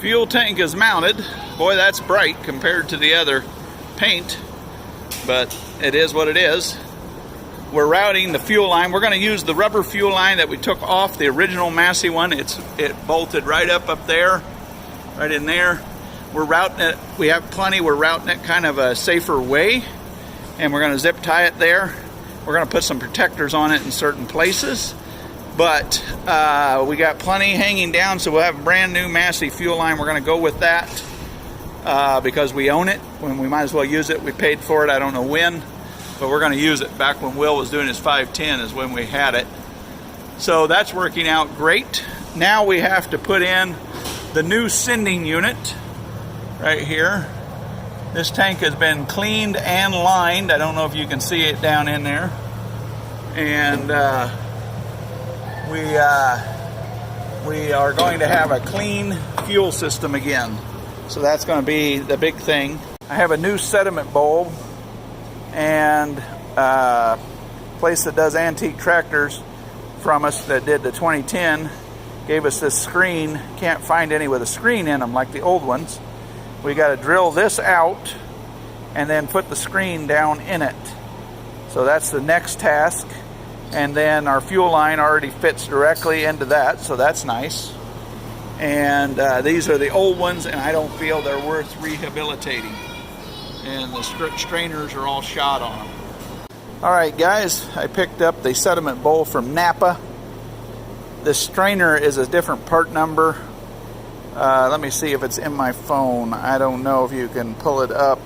Fuel tank is mounted. Boy, that's bright compared to the other paint, but it is what it is. We're routing the fuel line. We're going to use the rubber fuel line that we took off the original Massey one. It bolted right up there, right in there. We're routing it. We have plenty. We're routing it kind of a safer way, and we're going to zip tie it there. We're going to put some protectors on it in certain places, but we got plenty hanging down, so we'll have a brand new Massey fuel line. We're going to go with that because we own it. When we might as well use it. We paid for it. I don't know when, but we're going to use it. Back when Will was doing his 510 is when we had it. So that's working out great. Now we have to put in the new sending unit right here. This tank has been cleaned and lined. I don't know if you can see it down in there. And we are going to have a clean fuel system again. So that's going to be the big thing. I have a new sediment bulb, and a place that does antique tractors from us that did the 2010 gave us this screen. Can't find any with a screen in them like the old ones. We got to drill this out and then put the screen down in it. So that's the next task. And then our fuel line already fits directly into that, so that's nice. And these are the old ones, and I don't feel they're worth rehabilitating. And the strainers are all shot on them. Alright guys, I picked up the sediment bowl from Napa. This strainer is a different part number. Let me see if it's in my phone. I don't know if you can pull it up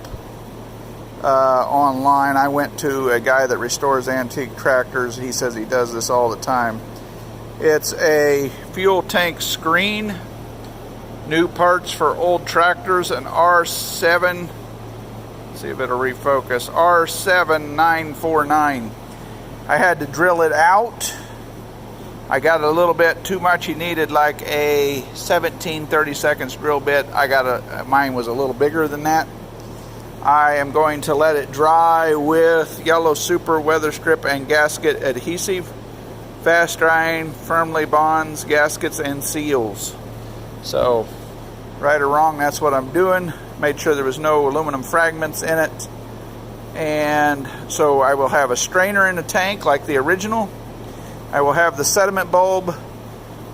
online. I went to a guy that restores antique tractors. He says he does this all the time. It's a fuel tank screen. New parts for old tractors, an R7. See if it'll refocus. R7949. I had to drill it out. I got a little bit too much. He needed like a 17 30-seconds drill bit. Mine was a little bigger than that. I am going to let it dry with yellow super weather strip and gasket adhesive. Fast drying firmly bonds gaskets and seals. So right or wrong, that's what I'm doing. Made sure there was no aluminum fragments in it. And so I will have a strainer in the tank like the original. I will have the sediment bulb,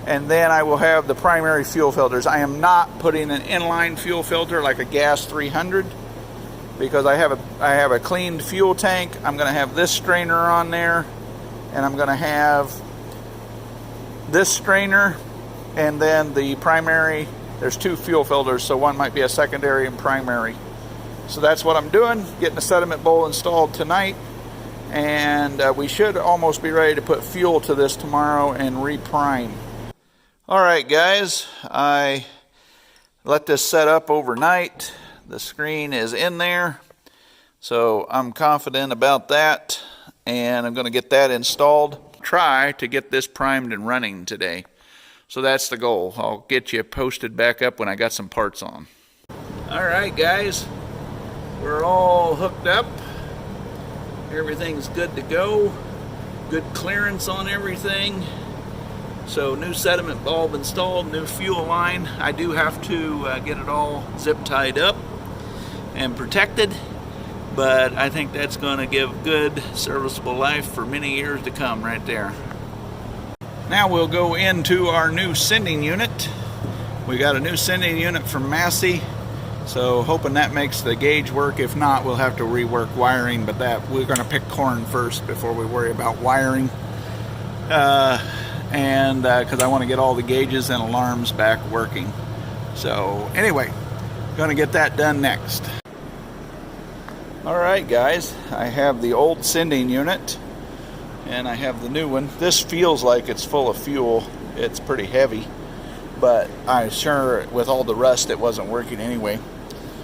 and then I will have the primary fuel filters. I am not putting an inline fuel filter like a gas 300 because I have a cleaned fuel tank. I'm going to have this strainer on there, and I'm going to have this strainer, and then the primary. There's two fuel filters, so one might be a secondary and primary. So that's what I'm doing, getting the sediment bowl installed tonight, and we should almost be ready to put fuel to this tomorrow and reprime. Alright guys, I let this set up overnight. The screen is in there, so I'm confident about that, and I'm going to get that installed. Try to get this primed and running today. So that's the goal. I'll get you posted back up when I got some parts on. Alright guys, we're all hooked up. Everything's good to go. Good clearance on everything. So new sediment bulb installed, new fuel line. I do have to get it all zip tied up and protected, but I think that's going to give good serviceable life for many years to come right there. Now we'll go into our new sending unit. We got a new sending unit from Massey, so hoping that makes the gauge work. If not, we'll have to rework wiring, but that we're going to pick corn first before we worry about wiring. Because I want to get all the gauges and alarms back working. So anyway, going to get that done next. Alright guys, I have the old sending unit and I have the new one. This feels like it's full of fuel. It's pretty heavy, but I'm sure with all the rust it wasn't working anyway.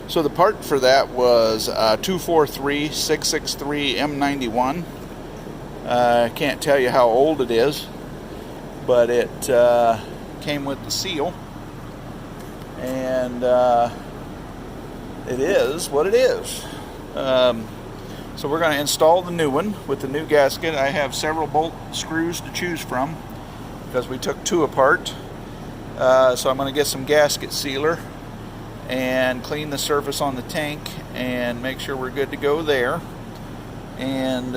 So the part for that was 243663 M91. Can't tell you how old it is, but it came with the seal, and it is what it is. So we're going to install the new one with the new gasket. I have several bolt screws to choose from because we took two apart. So I'm going to get some gasket sealer and clean the surface on the tank and make sure we're good to go there, and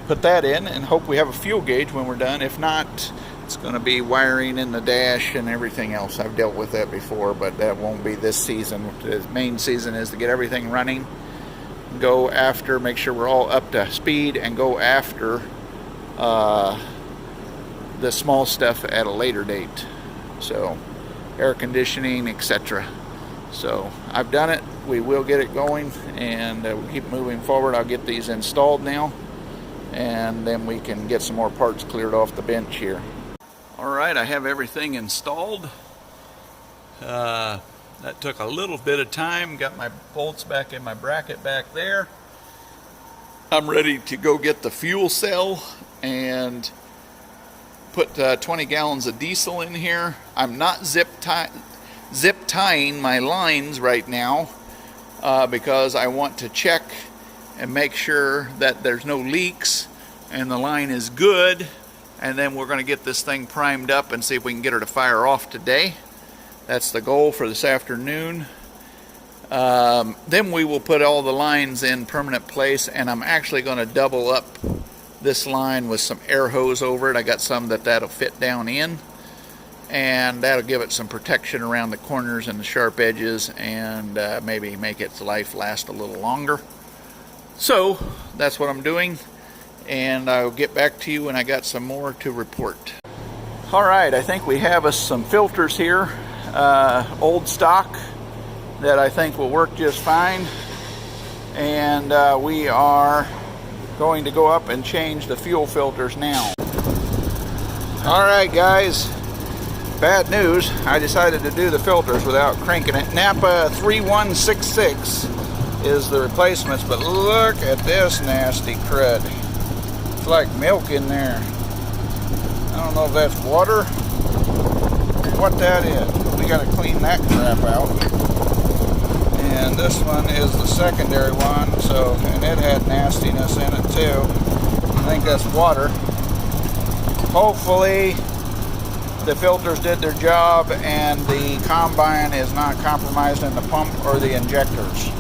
put that in and hope we have a fuel gauge when we're done. If not, it's going to be wiring in the dash and everything else. I've dealt with that before, but that won't be this season. The main season is to get everything running, go after, make sure we're all up to speed, and go after the small stuff at a later date. So air conditioning, etc. So I've done it. We will get it going, and we'll keep moving forward. I'll get these installed now, and then we can get some more parts cleared off the bench here. Alright, I have everything installed. That took a little bit of time. Got my bolts back in my bracket back there. I'm ready to go get the fuel cell and put 20 gallons of diesel in here. I'm not zip tying my lines right now because I want to check and make sure that there's no leaks and the line is good, and then we're going to get this thing primed up and see if we can get her to fire off today. That's the goal for this afternoon. Then we will put all the lines in permanent place, and I'm actually going to double up this line with some air hose over it. I got some that'll fit down in, and that'll give it some protection around the corners and the sharp edges, and maybe make its life last a little longer. So that's what I'm doing, and I'll get back to you when I got some more to report. Alright, I think we have us some filters here, old stock, that I think will work just fine, and we are going to go up and change the fuel filters now. Alright guys, bad news. I decided to do the filters without cranking it. Napa 3166 is the replacements, but look at this nasty crud. It's like milk in there. I don't know if that's water or what that is, but we got to clean that crap out. And this one is the secondary one, and it had nastiness in it too. I think that's water. Hopefully the filters did their job and the combine is not compromised in the pump or the injectors.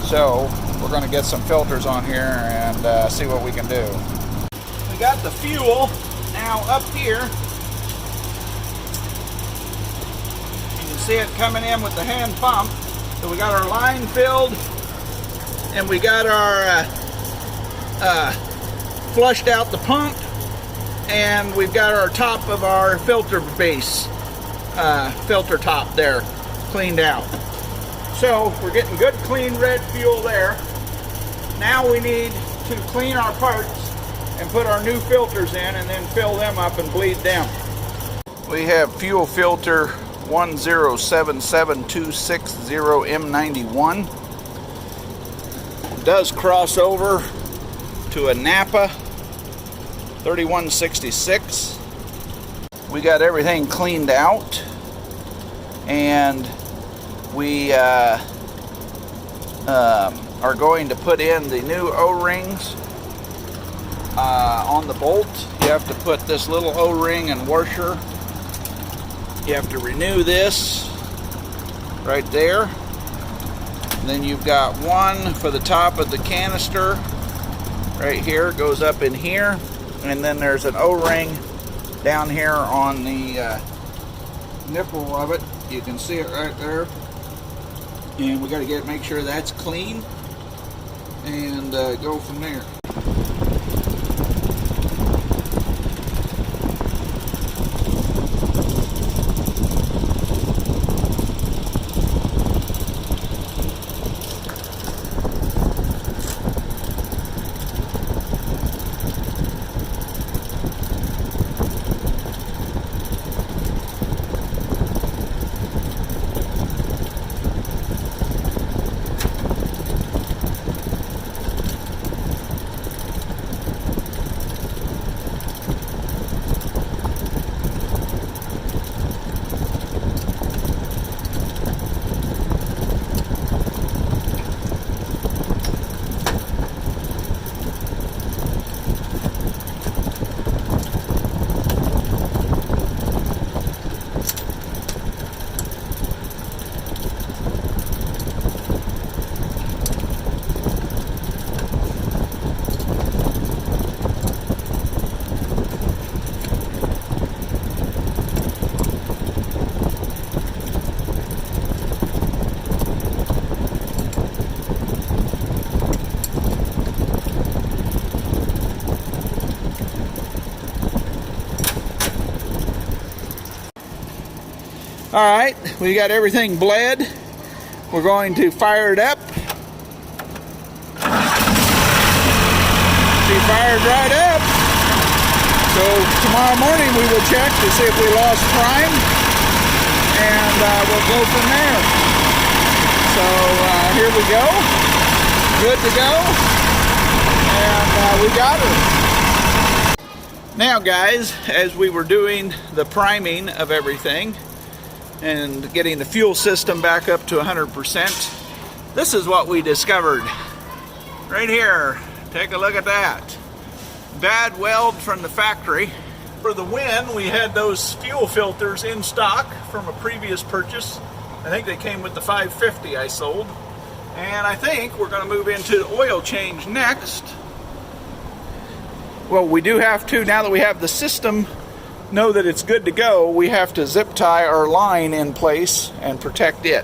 So we're going to get some filters on here and see what we can do. We got the fuel now up here. You can see it coming in with the hand pump. So we got our line filled, and we got our flushed out the pump, and we've got our top of our filter base, filter top there, cleaned out. So we're getting good clean red fuel there. Now we need to clean our parts and put our new filters in, and then fill them up and bleed them. We have fuel filter 1077260M91. It does cross over to a Napa 3166. We got everything cleaned out, and we are going to put in the new O-rings on the bolt. You have to put this little O-ring and washer. You have to renew this right there. And then you've got one for the top of the canister right here. It goes up in here, and then there's an O-ring down here on the nipple of it. You can see it right there. And we got to make sure that's clean and go from there. All right, we got everything bled. We're going to fire it up. She fired right up. So tomorrow morning we will check to see if we lost prime, and we'll go from there. So here we go. Good to go. And we got her. Now guys, as we were doing the priming of everything and getting the fuel system back up to 100%, this is what we discovered. Right here, take a look at that. Bad weld from the factory. For the win, we had those fuel filters in stock from a previous purchase. I think they came with the 550 I sold. And I think we're going to move into the oil change next. Well, we do have to, now that we have the system, know that it's good to go, we have to zip tie our line in place and protect it.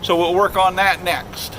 So we'll work on that next.